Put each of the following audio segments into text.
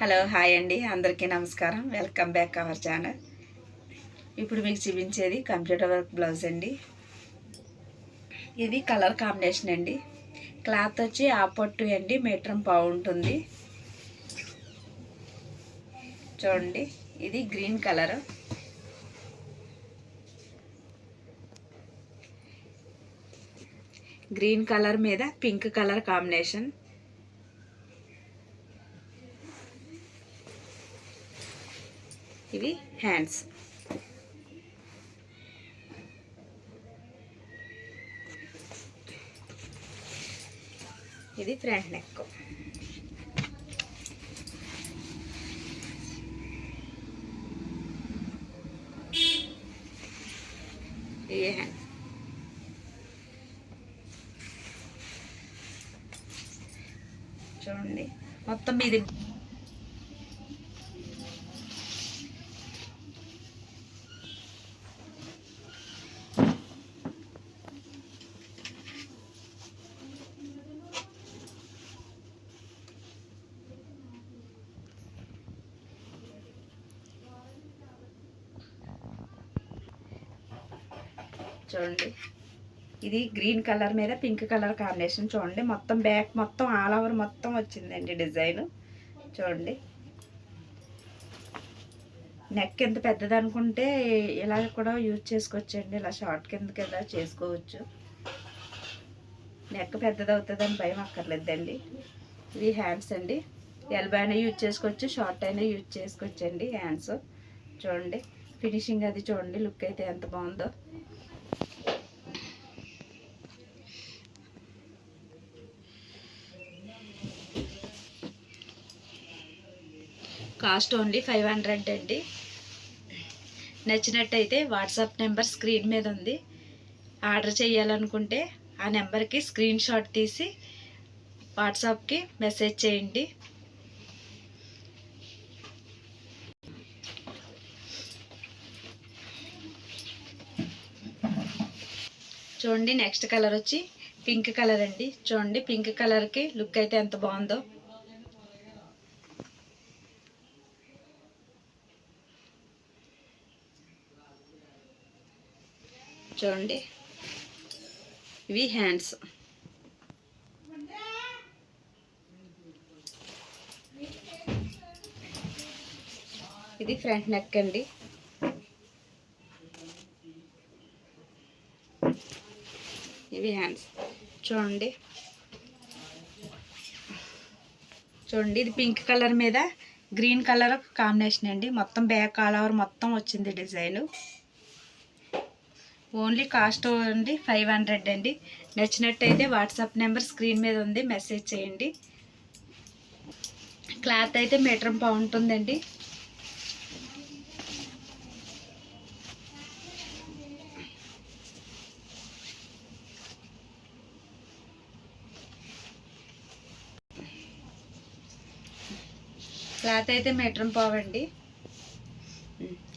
Hello hi అండి, అందరికీ నమస్కారం. Welcome back our channel. ఇప్పుడు మీకు చూపించేది కంప్యూటర్ వర్క్ బ్లౌజ్ అండి. ఇది కలర్ కాంబినేషన్ అండి. క్లాత్ వచ్చి ఆపట్టు అండి, మీటర్ పావు ఉంటుంది. చూడండి, ఇది గ్రీన్ కలర్. గ్రీన్ కలర్ మీద పింక్ కలర్ కాంబినేషన్. ఇవి హ్యాండ్స్. ఇది ఫ్రంట్ నెక్. ఇది హ్యాండ్. చూడండి, మొత్తం ఇది చూడండి, ఇది గ్రీన్ కలర్ మీద పింక్ కలర్ కాంబినేషన్. చూడండి, మొత్తం బ్యాక్ మొత్తం ఆల్ ఓవర్ మొత్తం వచ్చిందండి డిజైన్. చూడండి, నెక్ ఎంత పెద్దది అనుకుంటే ఇలా కూడా యూజ్ చేసుకోవచ్చండి. ఇలా షార్ట్ కిందకి ఇలా చేసుకోవచ్చు. నెక్ పెద్దది అవుతుందని భయం అక్కర్లేదండి. ఇవి హ్యాండ్స్ అండి. ఎల్బో అయినా యూజ్ చేసుకోవచ్చు, షార్ట్ అయినా యూజ్ చేసుకోవచ్చండి హ్యాండ్స్. చూడండి, ఫినిషింగ్ అది చూడండి, లుక్ అయితే ఎంత బాగుందో. కాస్ట్ ఓన్లీ 500 అండి. నచ్చినట్టయితే వాట్సాప్ నెంబర్ స్క్రీన్ మీద ఉంది. ఆర్డర్ చేయాలనుకుంటే ఆ నెంబర్కి స్క్రీన్ షాట్ తీసి వాట్సాప్కి మెసేజ్ చేయండి. చూడండి, నెక్స్ట్ కలర్ వచ్చి పింక్ కలర్ అండి. చూడండి, పింక్ కలర్కి లుక్ అయితే ఎంత బాగుందో. చూడండి, ఇవి హ్యాండ్స్. ఇది ఫ్రంట్ నెక్ అండి. ఇవి హ్యాండ్స్. చూడండి, ఇది పింక్ కలర్ మీద గ్రీన్ కలర్ కాంబినేషన్ అండి. మొత్తం బ్యాక్ ఆల్ ఓవర్ మొత్తం వచ్చింది డిజైన్. ఓన్లీ కాస్ట్ అండి 500 అండి. నచ్చినట్టయితే వాట్సాప్ నెంబర్ స్క్రీన్ మీద ఉంది, మెసేజ్ చేయండి. క్లాత్ అయితే మీటర్ పావు ఉంటుందండి. క్లాత్ అయితే మీటర్ పావు అండి.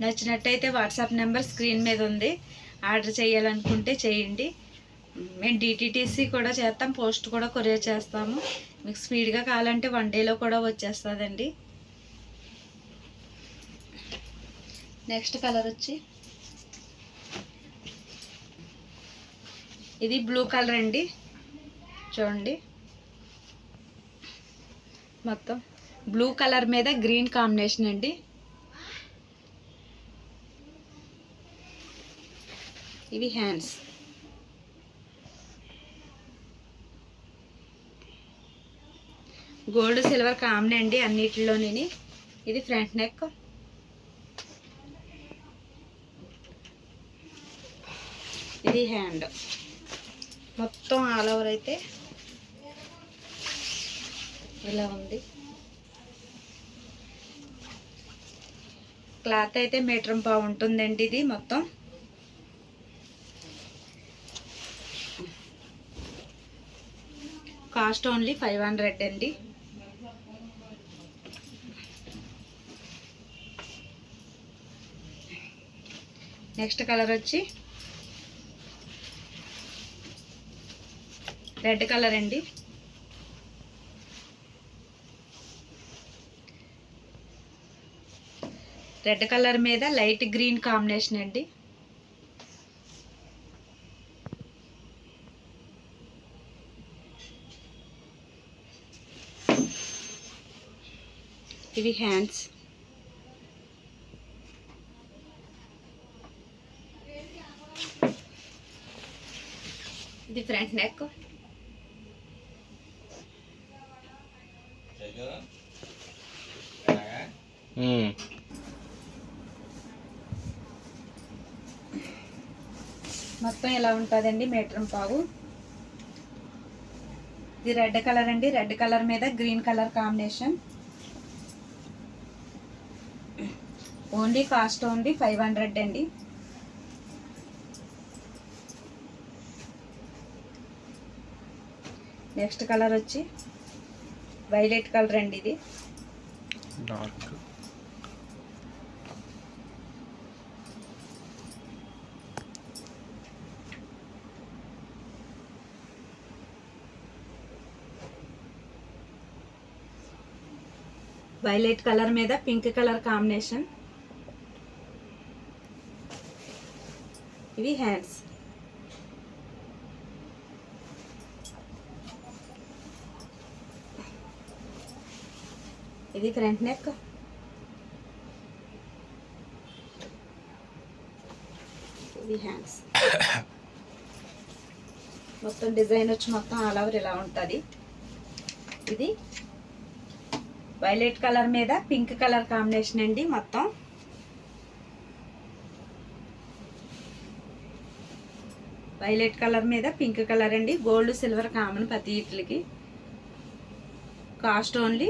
నచ్చినట్టయితే వాట్సాప్ నెంబర్ స్క్రీన్ మీద ఉంది. ఆర్డర్ చేయాలనుకుంటే చేయండి. మేము డిటిటిసి కూడా చేస్తాం, పోస్ట్ కూడా కొరియర్ చేస్తాము. మీకు స్పీడ్గా కావాలంటే 1 డేలో కూడా వచ్చేస్తుందండి. నెక్స్ట్ కలర్ వచ్చి ఇది బ్లూ కలర్ అండి. చూడండి, మొత్తం బ్లూ కలర్ మీద గ్రీన్ కాంబినేషన్ అండి. ఇవి హ్యాండ్స్. గోల్డ్ సిల్వర్ కామన్ అండి అన్నిటిలోని. ఇది ఫ్రంట్ నెక్. ఇది హ్యాండ్. మొత్తం ఆల్ ఓవర్ అయితే ఇలా ఉంది. క్లాత్ అయితే మీటర్ పావు ఉంటుందండి. ఇది మొత్తం కాస్ట్ ఓన్లీ 500 అండి. నెక్స్ట్ కలర్ వచ్చి రెడ్ కలర్ అండి. రెడ్ కలర్ మీద లైట్ గ్రీన్ కాంబినేషన్ అండి. ఇవి హ్యాండ్స్. ఇది ఫ్రంట్ నెక్. మొత్తం ఇలా ఉంటుందండి, మీటర్ పావు. ఇది రెడ్ కలర్ అండి, రెడ్ కలర్ మీద green colour combination. Only cost only 500 అండి. నెక్స్ట్ కలర్ వచ్చి వైలెట్ కలర్ అండి. ఇది డార్క్. వైలెట్ కలర్ మీద పింక్ కలర్ కాంబినేషన్. ఇవి హ్యాండ్స్. ఇది ఫ్రంట్ నెక్. ఇది హ్యాండ్స్. మొత్తం డిజైన్ వచ్చి మొత్తం ఆల్ ఓవర్ ఇలా ఉంటుంది. ఇది వైలెట్ కలర్ మీద పింక్ కలర్ కాంబినేషన్ అండి. మొత్తం వైలెట్ కలర్ మీద పింక్ కలర్ అండి. గోల్డ్ సిల్వర్ కామన్ ప్రతి ఇట్లకి. కాస్ట్ ఓన్లీ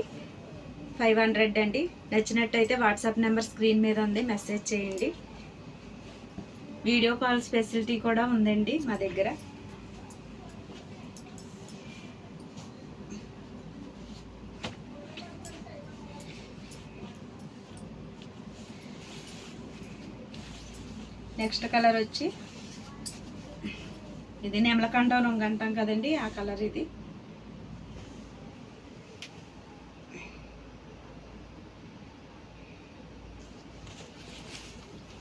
500 అండి. నచ్చినట్టయితే వాట్సాప్ నెంబర్ స్క్రీన్ మీద ఉంది, మెసేజ్ చేయండి. వీడియో కాల్ ఫెసిలిటీ కూడా ఉందండి మా దగ్గర. నెక్స్ట్ కలర్ వచ్చి ఇది నెమలకంఠం రంగు అంటాం కదండి, ఆ కలర్. ఇది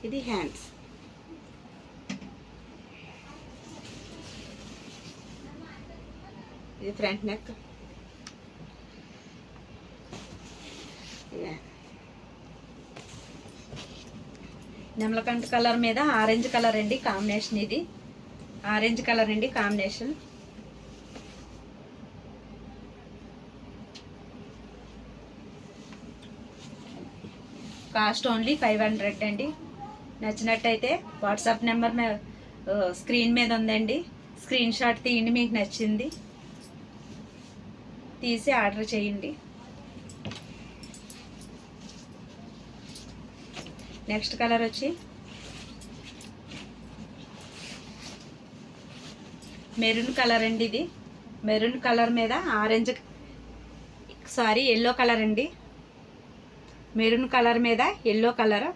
ఇది హ్యాండ్స్. ఇది ఫ్రంట్ నెక్. నెమలకంఠ కలర్ మీద ఆరెంజ్ కలర్ అండి కాంబినేషన్. ఇది ఆరెంజ్ కలర్ అండి కాంబినేషన్. కాస్ట్ ఓన్లీ 500 అండి. నచ్చినట్టయితే వాట్సాప్ నెంబర్ స్క్రీన్ మీద ఉందండి, స్క్రీన్ షాట్ తీయండి. మీకు నచ్చింది తీసి ఆర్డర్ చేయండి. నెక్స్ట్ కలర్ వచ్చి మెరూన్ కలర్ అండి. ఇది మెరూన్ కలర్ మీద ఆరెంజ్ ఎల్లో కలర్ అండి. మెరూన్ కలర్ మీద ఎల్లో కలర్.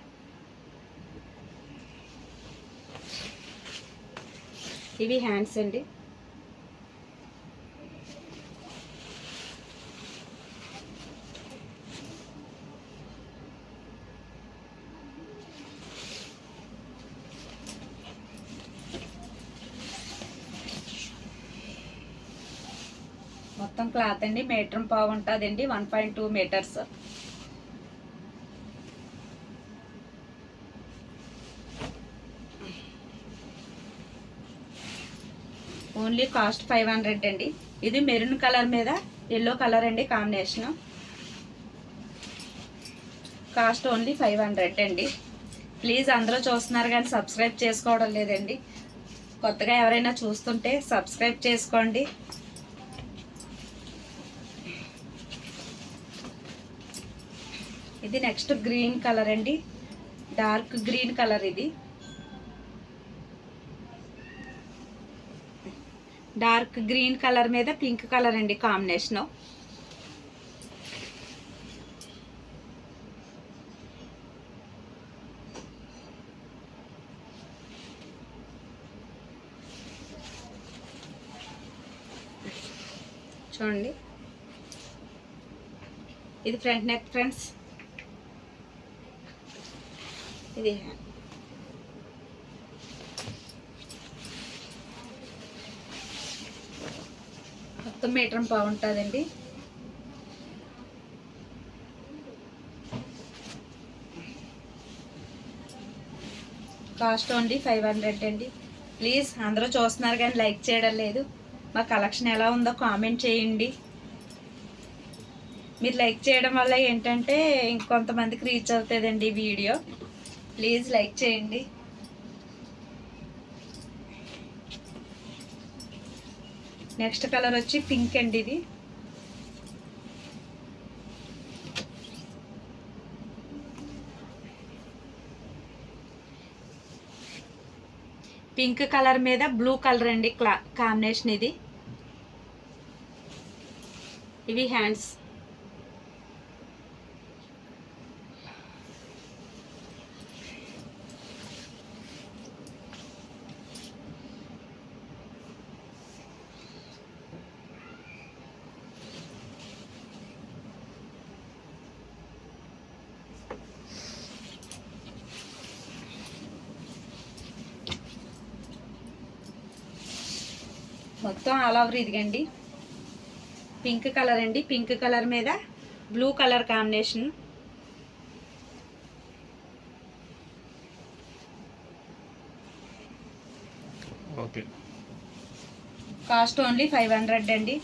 ఇవి హ్యాండ్స్ అండి. మొత్తం క్లాత్ అండి, మీటర్ పావు ఉంటుందండి, 1.2 మీటర్స్. ఓన్లీ కాస్ట్ 500 అండి. ఇది మెరూన్ కలర్ మీద ఎల్లో కలర్ అండి కాంబినేషను. కాస్ట్ ఓన్లీ 500 అండి. ప్లీజ్ అందరూ చూస్తున్నారు కానీ సబ్స్క్రైబ్ చేసుకోవడం లేదండి. కొత్తగా ఎవరైనా చూస్తుంటే సబ్స్క్రైబ్ చేసుకోండి. ఇది నెక్స్ట్ గ్రీన్ కలర్ అండి, డార్క్ గ్రీన్ కలర్. ఇది డార్క్ గ్రీన్ కలర్ మీద పింక్ కలర్ అండి కాంబినేషను. చూడండి, ఇది ఫ్రంట్ నెక్ ఫ్రెండ్స్. ఇది మొత్తం 1.5 మీటర్ ఉంటుందండి. కాస్ట్ ఓన్లీ 500 అండి. ప్లీజ్ అందరూ చూస్తున్నారు కానీ లైక్ చేయడం లేదు. మా కలెక్షన్ ఎలా ఉందో కామెంట్ చేయండి. మీరు లైక్ చేయడం వల్ల ఏంటంటే ఇంకొంతమందికి రీచ్ అవుతుందండి ఈ వీడియో. ప్లీజ్ లైక్ చేయండి. నెక్స్ట్ కలర్ వచ్చి పింక్ అండి. ఇది పింక్ కలర్ మీద బ్లూ కలర్ అండి కాంబినేషన్. ఇది ఇవి హ్యాండ్స్. మొత్తం ఆల్ ఓవర్ ఇదిగండి పింక్ కలర్ అండి. పింక్ కలర్ మీద blue colour combination. Okay. Cost only 500 అండి.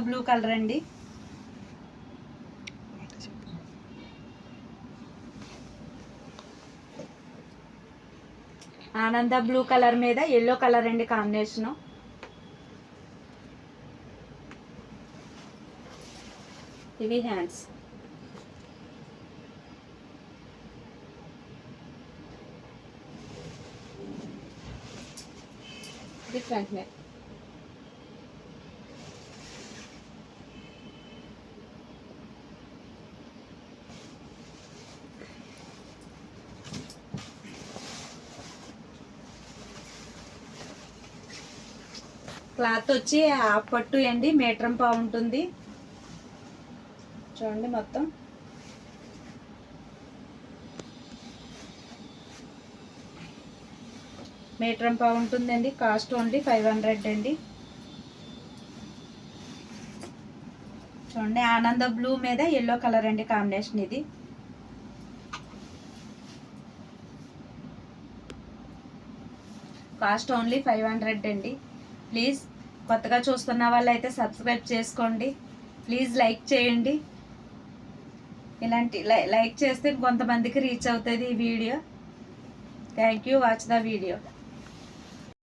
బ్లూ కలర్ అండి. ఆనంద బ్లూ కలర్ మీద ఎల్లో కలర్ అండి కాంబినేషను. ఇవి హ్యాండ్స్. ఇది ఫ్రంట్ నెక్. క్లాత్ వచ్చి హాఫ్ పట్టు అండి. 1.5 మీటర్ ఉంటుంది. చూడండి మొత్తం మీటర్ ఉంటుందండి. కాస్ట్ ఓన్లీ 500 అండి. చూడండి ఆనంద బ్లూ మీద ఎల్లో కలర్ అండి కాంబినేషన్. ఇది కాస్ట్ ఓన్లీ 500 అండి. ప్లీజ్ కొత్తగా చూస్తున్న వాళ్ళు అయితే సబ్స్క్రైబ్ చేసుకోండి. ప్లీజ్ లైక్ చేయండి. ఇలాంటి లైక్ చేస్తే కొంతమందికి రీచ్ అవుతుంది ఈ video. Thank you. Watch the video.